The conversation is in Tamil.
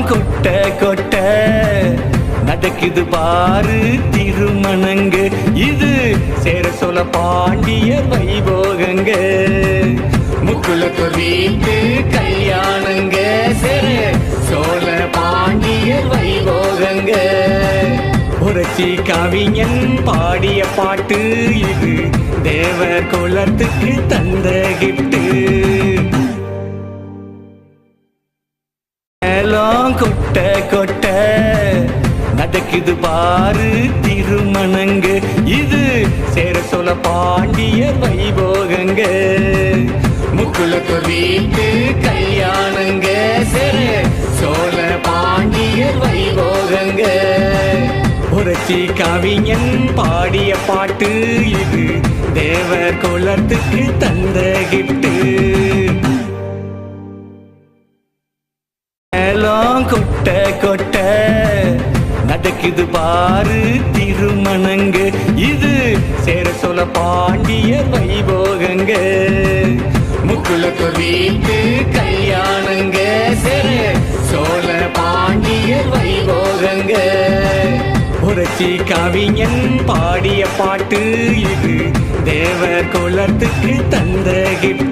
மேளம் கொட்ட கொட்ட நடக்குது பாரு திருமணங்க. இது சேர சோழ பாண்டிய வைபோகங்க. முக்குலத்தூர் வீட்டு கல்யாணங்க. சேர சோழ பாண்டிய வைபோகங்க. புரட்சி கவிஞன் பாடிய பாட்டு இது தேவ குலத்துக்கு தந்த கிஃப்ட். மேளம் கொட்ட கொட்ட நடக்குது பாரு திருமணங்க. இது சேர சோழ பாண்டிய வைபோகங்க. முக்குலத்தூர் வீட்டு கல்யாணங்க. சேர சோழ பாண்டிய வைபோகங்க. புரட்சி கவிஞன் பாடிய பாட்டு இது தேவ குலத்துக்கு தந்த கிஃப்ட். மேளம் கொட்ட கொட்ட நடக்குது பாரு திருமணங்க. இது சேர சோழ பாண்டிய வைபோகங்க. முக்குலத்தூர் வீட்டு கல்யாணங்க. சேர சோழ பாண்டிய வைபோகங்க. புரட்சி கவிஞன் பாடிய பாட்டு இது தேவ குலத்துக்கு தந்த கிஃப்ட்.